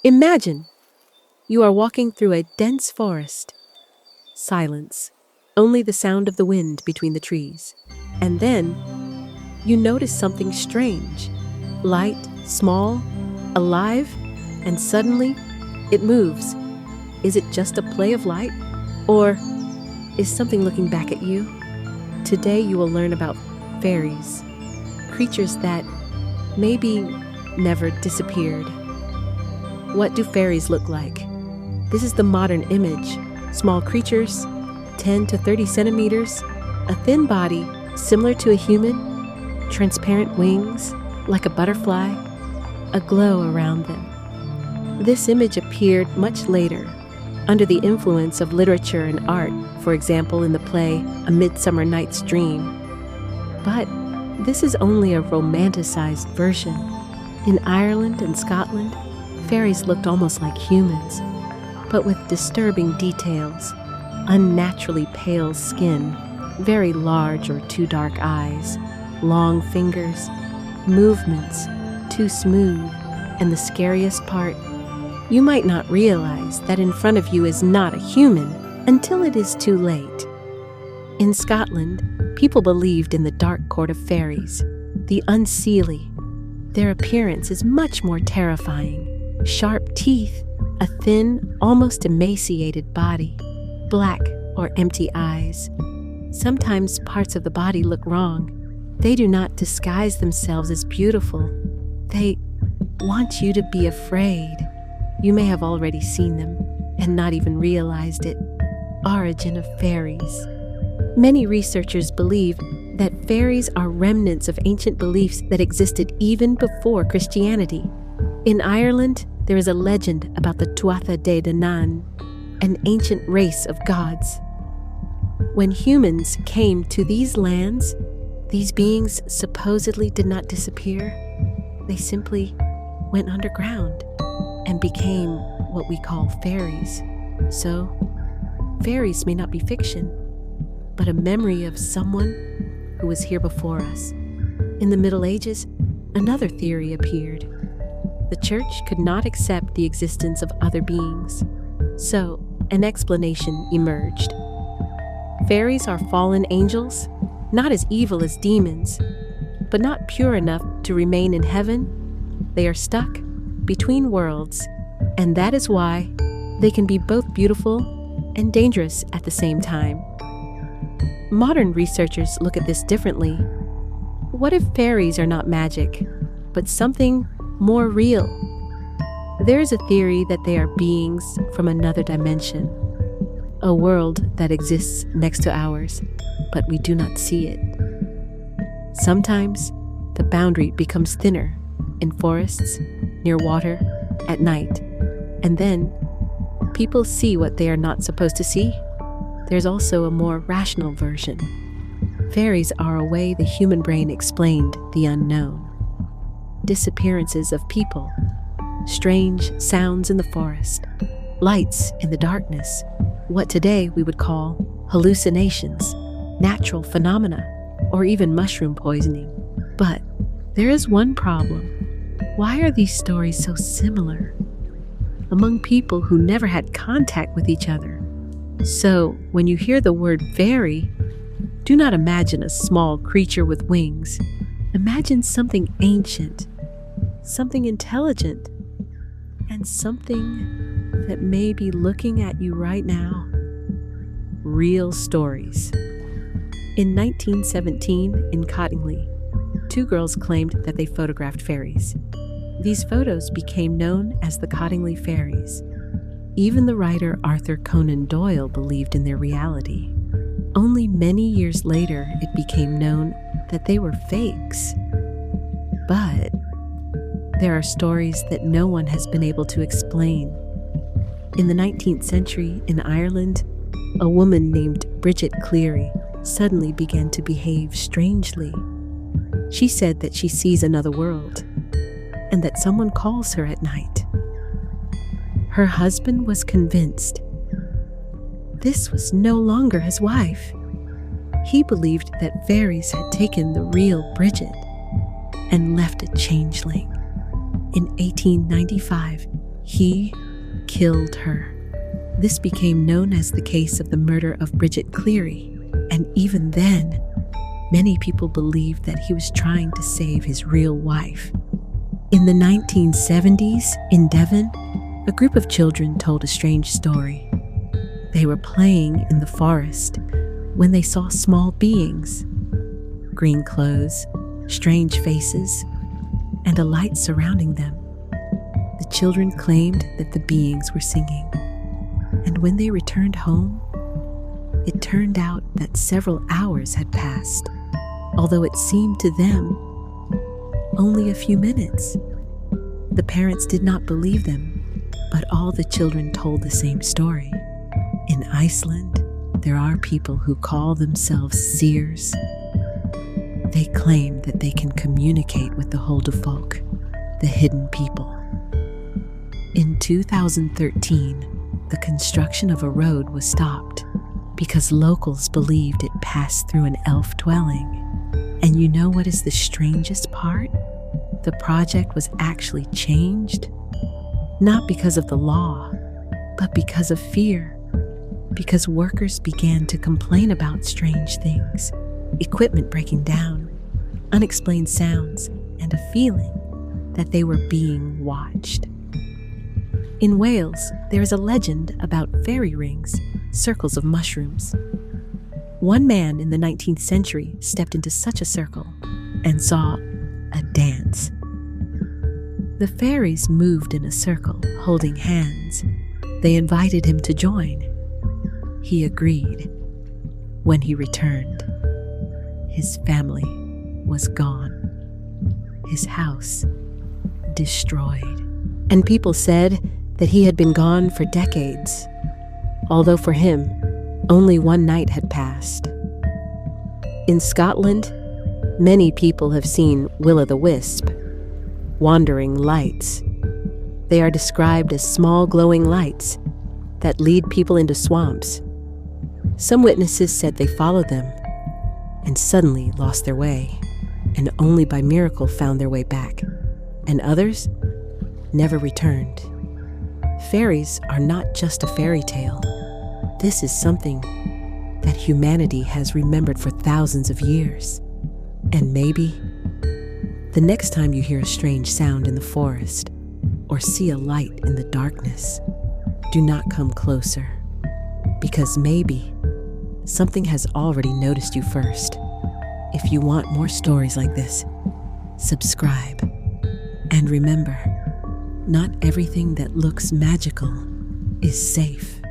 Imagine you are walking through a dense forest. Silence, only the sound of the wind between the trees. And then you notice something strange. Light, small, alive, and suddenly it moves. Is it just a play of light? Or is something looking back at you? Today you will learn about fairies, creatures that maybe never disappeared. What do fairies look like? This is the modern image. Small creatures, 10 to 30 centimeters, a thin body similar to a human, transparent wings like a butterfly, a glow around them. This image appeared much later, under the influence of literature and art, for example in the play A Midsummer Night's Dream. But this is only a romanticized version. In Ireland and Scotland, fairies looked almost like humans, but with disturbing details, unnaturally pale skin, very large or too dark eyes, long fingers, movements too smooth, and the scariest part, you might not realize that in front of you is not a human until it is too late. In Scotland, people believed in the dark court of fairies, the unseelie. Their appearance is much more terrifying. Sharp teeth, a thin, almost emaciated body, black or empty eyes. Sometimes parts of the body look wrong. They do not disguise themselves as beautiful. They want you to be afraid. You may have already seen them and not even realized it. Origin of fairies. Many researchers believe that fairies are remnants of ancient beliefs that existed even before Christianity. In Ireland, there is a legend about the Tuatha De Danann, an ancient race of gods. When humans came to these lands, these beings supposedly did not disappear. They simply went underground and became what we call fairies. So, fairies may not be fiction, but a memory of someone who was here before us. In the Middle Ages, another theory appeared. The church could not accept the existence of other beings, so an explanation emerged. Fairies are fallen angels, not as evil as demons, but not pure enough to remain in heaven. They are stuck between worlds, and that is why they can be both beautiful and dangerous at the same time. Modern researchers look at this differently. What if fairies are not magic, but something more real? There is a theory that they are beings from another dimension, a world that exists next to ours, but we do not see it. Sometimes the boundary becomes thinner in forests, near water, at night, and then people see what they are not supposed to see. There's also a more rational version. Fairies are a way the human brain explained the unknown. Disappearances of people, strange sounds in the forest, lights in the darkness, what today we would call hallucinations, natural phenomena, or even mushroom poisoning. But there is one problem. Why are these stories so similar among people who never had contact with each other? So, when you hear the word fairy, do not imagine a small creature with wings. Imagine something ancient, something intelligent, and something that may be looking at you right now. Real stories. In 1917, in Cottingley, two girls claimed that they photographed fairies. These photos became known as the Cottingley Fairies. Even the writer Arthur Conan Doyle believed in their reality. Only many years later, it became known that they were fakes. But there are stories that no one has been able to explain. In the 19th century in Ireland, a woman named Bridget Cleary suddenly began to behave strangely. She said that she sees another world and that someone calls her at night. Her husband was convinced this was no longer his wife. He believed that fairies had taken the real Bridget and left a changeling. In 1895, He killed her. This became known as the case of the murder of Bridget Cleary, and even then, many people believed that he was trying to save his real wife. In the 1970s, in Devon, a group of children told a strange story. They were playing in the forest when they saw small beings, green clothes, strange faces, and a light surrounding them. The children claimed that the beings were singing, and when they returned home, it turned out that several hours had passed, although it seemed to them only a few minutes. The parents did not believe them, but all the children told the same story. In Iceland, there are people who call themselves seers. They claim that they can communicate with the Huldufolk, the hidden people. In 2013, the construction of a road was stopped because locals believed it passed through an elf dwelling. And you know what is the strangest part? The project was actually changed, not because of the law, but because of fear. Because workers began to complain about strange things, equipment breaking down, unexplained sounds, and a feeling that they were being watched. In Wales, there is a legend about fairy rings, circles of mushrooms. One man in the 19th century stepped into such a circle and saw a dance. The fairies moved in a circle, holding hands. They invited him to join. He agreed. When he returned, his family was gone, his house destroyed, and people said that he had been gone for decades, although for him, only one night had passed. In Scotland, many people have seen will-o'-the-wisp, wandering lights. They are described as small glowing lights that lead people into swamps. Some witnesses said they followed them and suddenly lost their way, and only by miracle found their way back, and others never returned. Fairies are not just a fairy tale. This is something that humanity has remembered for thousands of years. And maybe the next time you hear a strange sound in the forest or see a light in the darkness, do not come closer, because maybe something has already noticed you first. If you want more stories like this, subscribe. And remember, not everything that looks magical is safe.